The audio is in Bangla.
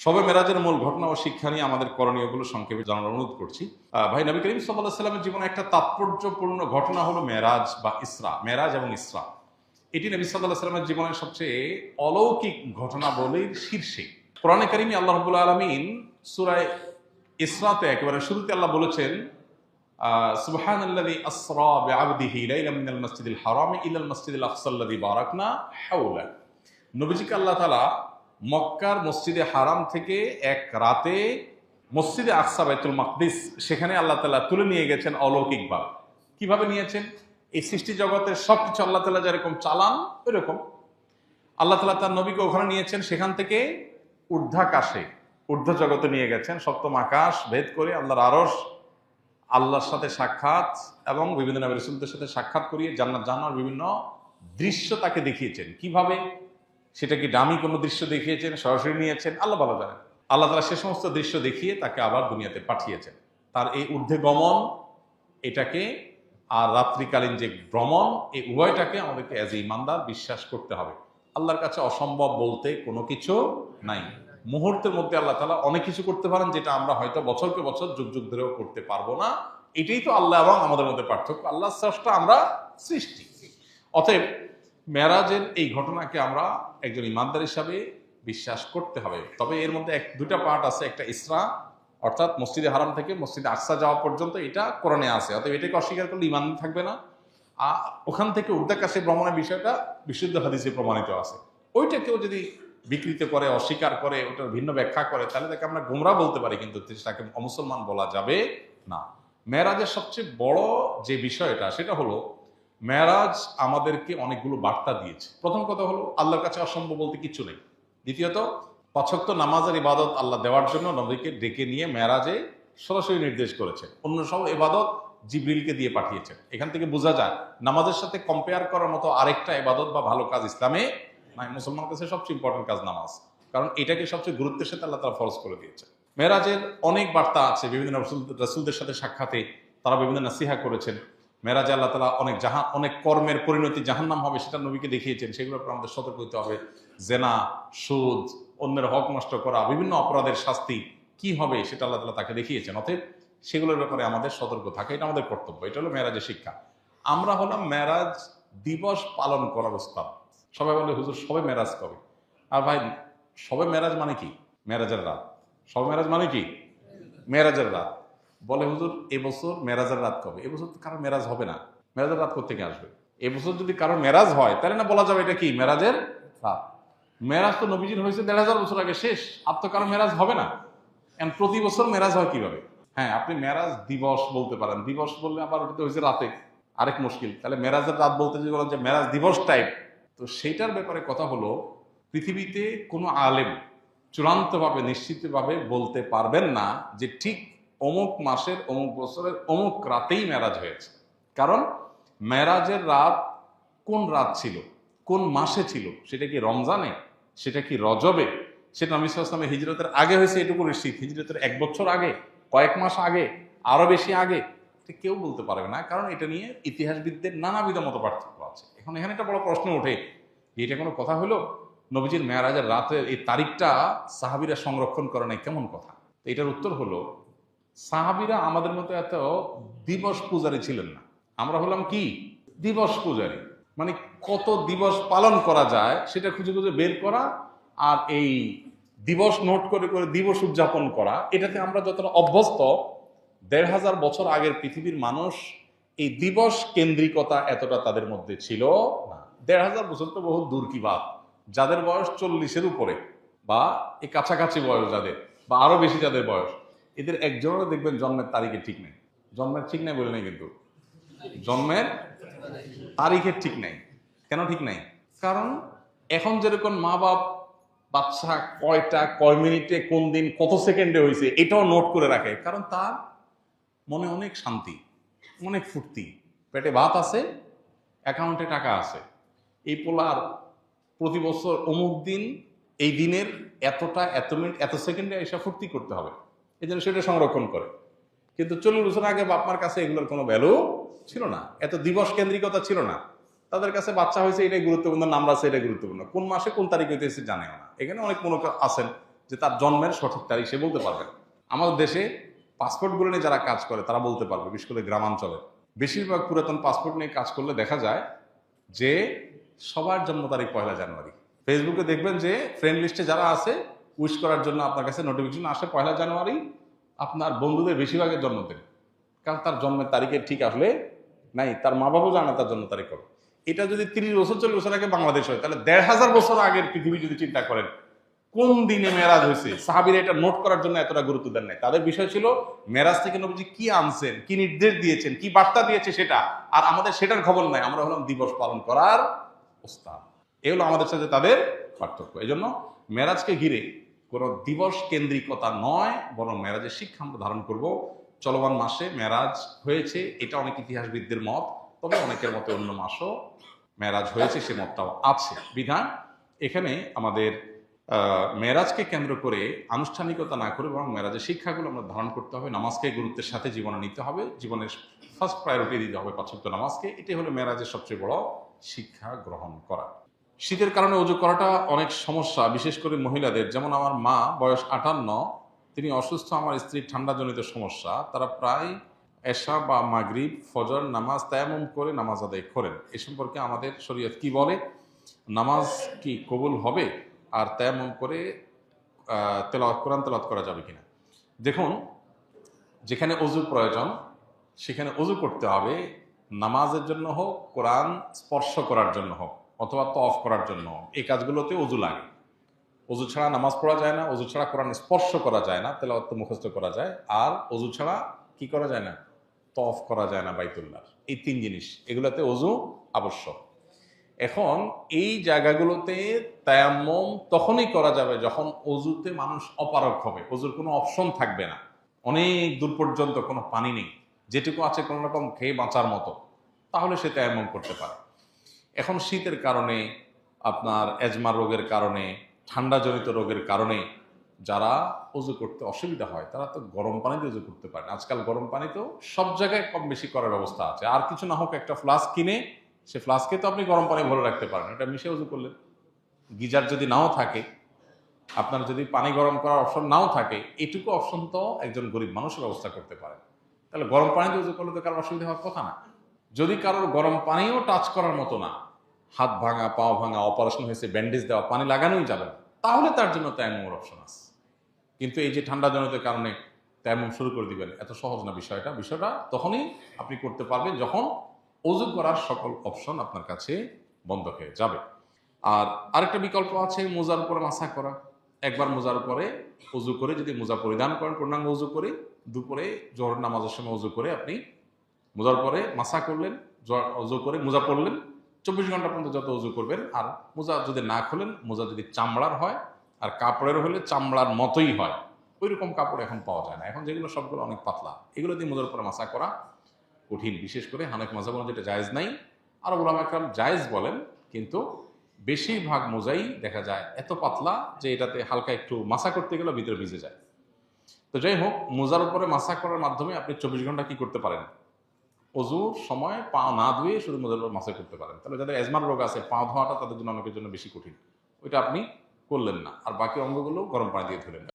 শবে মেরাজের মূল ঘটনা ও শিক্ষা নিয়ে আমাদের করণীয়গুলো সংক্ষেপে জানার অনুরোধ করছি। ভাই, নবী করিম সাল্লাল্লাহু আলাইহি সাল্লামের জীবনে একটা তাৎপর্যপূর্ণ ঘটনা হলো মেরাজ বা ইসরা। মেরাজ এবং ইসরা এটি নবী সাল্লাল্লাহু আলাইহি সাল্লামের জীবনের সবচেয়ে অলৌকিক ঘটনা বলেই শীর্ষে। কোরআনে কারিমে আল্লাহ রাব্বুল আলামিন সূরা ইসরাতে একেবারে শুরুতে আল্লাহ বলেছেন, সুবহানাল্লাযী আসরা বিআবদিহি লাইলাম মিনাল মাসজিদিল হারামি ইলাল মাসজিদিল আকসাল্লাযী বারাকনা হাওলা। নবীজিকে আল্লাহ তাআলা মক্কার মসজিদে হারাম থেকে এক রাতে মসজিদে আকসা বাইতুল মাকদিস সেখানে আল্লাহ তাআলা তুলে নিয়ে গেছেন অলৌকিকভাবে। কিভাবে নিয়েছেন? এই সৃষ্টি জগতের সবকিছু আল্লাহ তাআলা যেরকম চালান ওইরকম আল্লাহ তাআলা তার নবীকে ওখানে নিয়েছেন। সেখান থেকে ঊর্ধ্বাকাশে, ঊর্ধ্ব জগতে নিয়ে গেছেন, সপ্তম আকাশ ভেদ করে আল্লাহর আরশ, আল্লাহর সাথে সাক্ষাৎ এবং বিভিন্ন নবী রাসূলদের সাথে সাক্ষাৎ করিয়ে জান্নাত জাহান্নামের বিভিন্ন দৃশ্য তাকে দেখিয়েছেন। কিভাবে? সেটা কি দামি কোনো দৃশ্য দেখিয়েছেন, সরাসরি নিয়েছেন, আল্লাহ ভালো জানেন। আল্লাহ তাআলা সে সমস্ত দৃশ্য দেখিয়ে তাকে আবার দুনিয়াতে পাঠিয়েছেন। তার এই ঊর্ধ্বে গমন এটাকে আর রাত্রিকালীন যে ভ্রমণ, এই উভয়টাকে আমাদেরকে অ্যাজ এ ইমানদার বিশ্বাস করতে হবে। আল্লাহর কাছে অসম্ভব বলতে কোনো কিছু নাই। মুহূর্তের মধ্যে আল্লাহ তাআলা অনেক কিছু করতে পারেন, যেটা আমরা হয়তো বছরকে বছর যুগ যুগ ধরেও করতে পারবো না। এটাই তো আল্লাহ এবং আমাদের মধ্যে পার্থক্য। আল্লাহ স্রষ্টা, আমরা সৃষ্টি। অতএব মেরাজের এই ঘটনাকে আমরা একজন ইমানদার হিসাবে বিশ্বাস করতে হবে। তবে এর মধ্যে দুটা পার্ট আছে। একটা ইসরা, অর্থাৎ মসজিদে হারাম থেকে মসজিদে আকসা যাওয়া পর্যন্ত, এটা কোরআনে আছে। অতএব এটাকে অস্বীকার করলে ইমান থাকবে না। আর ওখান থেকে ঊর্ধ্বাকাশে ভ্রমণের বিষয়টা বিশুদ্ধ হাদিসে প্রমাণিত আছে। ওইটাকেও যদি বিকৃত করে, অস্বীকার করে, ওটার ভিন্ন ব্যাখ্যা করে, তাহলে তাকে আমরা গোমরা বলতে পারি, কিন্তু তাকে অমুসলমান বলা যাবে না। মেরাজের সবচেয়ে বড় যে বিষয়টা, সেটা হলো মেরাজ আমাদেরকে অনেকগুলো বার্তা দিয়েছে। প্রথম কথা হলো আল্লাহর কাছে অসম্ভব বলতে কিছু নেই। দ্বিতীয়ত ৫ ওয়াক্ত নামাজের ইবাদত আল্লাহ দেওয়ার জন্য নবীকে ডেকে নিয়ে মেরাজে সরাসরি নির্দেশ করেছে। অন্য সব ইবাদত জিবরিলকে দিয়ে পাঠিয়েছেন। এখান থেকে বোঝা যায় নামাজের সাথে কম্পেয়ার করার মতো আরেকটা ইবাদত বা ভালো কাজ ইসলামে নাই। মুসলমান কাছে সবচেয়ে ইম্পর্টেন্ট কাজ নামাজ, কারণ এটাকে সবচেয়ে গুরুত্বের সাথে আল্লাহ তাআলা ফরজ করে দিয়েছে। মেরাজের অনেক বার্তা আছে। বিভিন্ন রাসূলদের সাথে সাক্ষাতে তারা বিভিন্ন নাসিহা করেছেন। মেরাজে আল্লাহ তাআলা অনেক কর্মের পরিণতি জাহান্নাম হবে সেটা নবীকে দেখিয়েছেন। সেগুলোর উপর আমাদের সতর্ক হতে হবে। জেনা, সুদ, অন্যের হক নষ্ট করা, বিভিন্ন অপরাধের শাস্তি কি হবে সেটা আল্লাহ তাআলা তাকে দেখিয়েছেন। অতএব সেগুলোর ব্যাপারে আমাদের সতর্ক থাকা, এটা আমাদের কর্তব্য। এটা হলো মেরাজের শিক্ষা। আমরা হলাম মেরাজ দিবস পালন করার উস্তাদ। সবাই বলে, হুজুর সবে মেরাজ কবে? আর ভাই, সবে মেরাজ মানে কি? মেরাজের রাত। সবে মেরাজ মানে কি? মেরাজের রাত। বলে, হুজুর এবছর মেরাজের রাত কবে? এবছর তো কারোর মেরাজ হবে না। মেরাজের রাত কোত্থেকে আসবে? এবছর যদি কারোর মেরাজ হয় তাহলে না বলা যাবে এটা কি মেরাজের রাত। মেরাজ তো নবীজির হয়েছে ১৫০০ বছর আগে, শেষ। আর তো কারো মেরাজ হবে না। এখন প্রতি বছর মেরাজ হয় কিভাবে? হ্যাঁ, আপনি মেরাজ দিবস বলতে পারেন। দিবস বললে আবার ওটা তো হয়েছে রাতে, আরেক মুশকিল। তাহলে মেরাজের রাত বলতে যদি বলেন যে মেরাজ দিবস টাইপ, তো সেইটার ব্যাপারে কথা হলো, পৃথিবীতে কোনো আলেম চূড়ান্তভাবে নিশ্চিতভাবে বলতে পারবেন না যে ঠিক অমুক মাসের অমুক বছরের অমুক রাতেই মেরাজ হয়েছে। কারণ মেরাজের রাত কোন রাত ছিল, কোন মাসে ছিল, সেটা কি রমজানে, সেটা কি রজবে, সেটা নবী সাল্লাল্লাহু আলাইহি ওয়াসাল্লামের হিজরতের আগে হয়েছে এটুকু নিশ্চিত, হিজরতের ১ বছর আগে, কয়েক মাস আগে, আরো বেশি আগে, কেউ বলতে পারবে না। কারণ এটা নিয়ে ইতিহাসবিদদের নানাবিধ মত পার্থক্য আছে। এখন এখানে একটা বড় প্রশ্ন ওঠে যে এটা কোনো কথা হলো? নবীজির মেরাজের রাতের এই তারিখটা সাহাবীরা সংরক্ষণ করে নাই, কেমন কথা? এটার উত্তর হলো, সাহাবীরা আমাদের মতো এত দিবস পূজারী ছিলেন না। আমরা হলাম কি? দিবস পূজারী। মানে কত দিবস পালন করা যায় সেটা খুঁজে খুঁজে বের করা, আর এই দিবস নোট করে করে দিবস উদযাপন করা, এটাতে আমরা যতটা অভ্যস্ত, ১৫০০ বছর আগের পৃথিবীর মানুষ এই দিবস কেন্দ্রিকতা এতটা তাদের মধ্যে ছিল না। ১৫০০ বছর তো বহু দূর কি বাত। যাদের বয়স ৪০-এর উপরে বা এই কাছাকাছি বয়স যাদের, বা আরো বেশি যাদের বয়স, এদের একজনেরও দেখবেন জন্মের তারিখে ঠিক নেই। জন্মের ঠিক নেই বলে নেই, কিন্তু জন্মের তারিখের ঠিক নেই। কেন ঠিক নাই? কারণ এখন যেরকম মা বাপ বাচ্চা কয়টা, কয় মিনিটে, কোন দিন, কত সেকেন্ডে হয়েছে এটাও নোট করে রাখে। কারণ তার মনে অনেক শান্তি, অনেক ফুর্তি, পেটে ভাত আছে, অ্যাকাউন্টে টাকা আছে। এই পোলার প্রতি বছর অমুক দিন, এই দিনের এতটা, এত মিনিট, এত সেকেন্ডে এসে ফুর্তি করতে হবে, এই জন্য সেটা সংরক্ষণ করে। কিন্তু ৪০ বছর আগে বাপমার কাছে এগুলোর কোনো ভ্যালু ছিল না, এত দিবস কেন্দ্রিকতা ছিল না। তাদের কাছে বাচ্চা হয়েছে এটাই গুরুত্বপূর্ণ, নাম আছে এটাই গুরুত্বপূর্ণ, কোন মাসে কোন তারিখ হইতেছে জানেও না। এখানে অনেক মনে আছেন যে তার জন্মের সঠিক তারিখ সে বলতে পারবে না। আমাদের দেশে পাসপোর্টগুলো নিয়ে যারা কাজ করে তারা বলতে পারবে, বিশেষ করে গ্রামাঞ্চলে। বেশিরভাগ পুরাতন পাসপোর্ট নিয়ে কাজ করলে দেখা যায় যে সবার জন্ম তারিখ 1 জানুয়ারি। ফেসবুকে দেখবেন যে ফ্রেন্ড লিস্টে যারা আছে উইশ করার জন্য আপনার কাছে নোটিফিকেশন আসে 1 জানুয়ারি, আপনার বন্ধুদের বেশিরভাগের জন্মদিন, কারণ তার জন্মের তারিখে ঠিক আসলে নাই, তার মা বাবাও জানে তার জন্ম তারিখ কবে। এটা যদি 30 বছর 40 বছর আগে বাংলাদেশ হয়, তাহলে 1500 বছর আগের পৃথিবী যদি চিন্তা করেন কোন দিনে মেরাজ হয়েছে, সাহাবীরা এটা নোট করার জন্য এতটা গুরুত্ব দেন নাই। তাদের বিষয় ছিল মেরাজ থেকে নবীজি কি আনছেন, কি নির্দেশ দিয়েছেন, কি বার্তা দিয়েছে সেটা। আর আমাদের সেটার খবর নাই, আমরা হলাম দিবস পালন করার ওস্তাদ। এ হলো আমাদের সাথে তাদের পার্থক্য। এই জন্য মেরাজকে ঘিরে কোনো দিবস কেন্দ্রিকতা নয়, বরং মেরাজের শিক্ষা আমরা ধারণ করব। চলমান মাসে মেরাজ হয়েছে, এটা অনেক ইতিহাসবিদদের মত, তবে অনেকের মতে অন্য মাসও মেরাজ হয়েছে সে মতটাও আছে। বিধান এখানে আমাদের মেরাজকে কেন্দ্র করে আনুষ্ঠানিকতা না করে বরং মেরাজের শিক্ষাগুলো আমরা ধারণ করতে হবে। নামাজকে গুরুত্বের সাথে জীবনে নিতে হবে, জীবনের ফার্স্ট প্রায়োরিটি দিতে হবে 5 ওয়াক্ত নামাজকে। এটাই হলো মেরাজের সবচেয়ে বড় শিক্ষা গ্রহণ করা। শীতের কারণে অজু করাটা অনেক সমস্যা, বিশেষ করে মহিলাদের। যেমন আমার মা, বয়স 58, তিনি অসুস্থ, আমার স্ত্রীর ঠান্ডাজনিত সমস্যা, তারা প্রায় এশা বা মাগরিব ফজর নামাজ তায়াম্মুম করে নামাজ আদায় করেন। এ সম্পর্কে আমাদের শরীয়ত কি বলে? নামাজ কি কবুল হবে? আর তায়াম্মুম করে কোরআন তেলাওয়াত করা যাবে কিনা? দেখুন, যেখানে অজু প্রয়োজন সেখানে অজু করতে হবে। নামাজের জন্য হোক, কোরআন স্পর্শ করার জন্য হোক, অথবা তওয়াফ করার জন্য হোক, এই কাজগুলোতে অজু লাগে। অজু ছাড়া নামাজ পড়া যায় না, অজু ছাড়া কোরআন স্পর্শ করা যায় না, তেলাওয়াত তো মুখস্থ করা যায়, আর অজু ছাড়া কি করা যায় না? তওয়াফ করা যায় না বাইতুল্লাহ। এই 3 জিনিস, এগুলোতে অজু আবশ্যক। এখন এই জায়গাগুলোতে তায়াম্মুম তখনই করা যাবে যখন অজুতে মানুষ অপারগ হবে, অজুর কোনো অপশন থাকবে না, অনেক দূর পর্যন্ত কোনো পানি নেই, যেটুকু আছে কোনো রকম খেয়ে বাঁচার মতো, তাহলে সে তায়াম্মুম করতে পারে। এখন শীতের কারণে, আপনার এজমা রোগের কারণে, ঠান্ডাজনিত রোগের কারণে যারা অজু করতে অসুবিধা হয় তারা তো গরম পানিতে অজু করতে পারে। আজকাল গরম পানি তো সব জায়গায় কম বেশি করার ব্যবস্থা আছে। আর কিছু না হোক একটা ফ্লাস্ক কিনে, সে ফ্লাস্কে তো আপনি গরম পানি ভরে রাখতে পারেন, এটা মিশে উজু করলেন। গিজার যদি নাও থাকে, আপনার যদি পানি গরম করার অপশন নাও থাকে, এটুকু অপশন তো একজন গরিব মানুষের ব্যবস্থা করতে পারে। তাহলে গরম পানিতে উজু করলে তো কারোর অসুবিধা হওয়ার কথা না। যদি কারোর গরম পানিও টাচ করার মতো না, হাত ভাঙা, পাও ভাঙা, অপারেশন হয়েছে, ব্যান্ডেজ দেওয়া, পানি লাগানোই যাবে না, তাহলে তার জন্য তায়াম্মুমের অপশন আছে। কিন্তু এই যে ঠান্ডাজনিত কারণে তায়াম্মুম শুরু করে দিবেন, এত সহজ না বিষয়টা। বিষয়টা তখনই আপনি করতে পারবেন যখন অজু করার সকল অপশন আপনার কাছে বন্ধ হয়ে যাবে। আর আরেকটা বিকল্প আছে, মোজার উপরে মাসা করা। একবার মোজার উপরে অজু করে যদি মোজা পরিধান করেন, পূর্ণাঙ্গ অজু করে, দুপুরে জোহর নামাজের সময় অজু করে আপনি মোজার পরে মাসা করলেন, অজু করে মোজা পরলেন, 24 ঘন্টা পর্যন্ত যত অজু করবেন। আর মোজা যদি না খোলেন, মোজা যদি চামড়ার হয় আর কাপড়ের হলে চামড়ার মতোই হয়, ওই রকম কাপড় এখন পাওয়া যায় না। এখন যেগুলো সবগুলো অনেক পাতলা, এগুলো দিয়ে মোজার উপরে মাসা করা কঠিন। বিশেষ করে হানাফি মাযহাব অনুযায়ী যেটা জায়েজ নাই, আর উলামা একরাম জায়েজ বলেন, কিন্তু বেশিরভাগ মোজাই দেখা যায় এত পাতলা যে এটাতে হালকা একটু মাসা করতে গেলে ভিতরে ভিজে যায়। তো যাই হোক, মোজার উপরে মাসা করার মাধ্যমে আপনি 24 ঘন্টা কি করতে পারেন? অজুর সময় পা না ধুয়ে শুধু মোজার উপর মাসা করতে পারেন। তাহলে যাদের এজমার রোগ আছে, পা ধোয়াটা তাদের জন্য অনেকের জন্য বেশি কঠিন, ওইটা আপনি করলেন না, আর বাকি অঙ্গগুলো গরম পানি দিয়ে ধুলেন।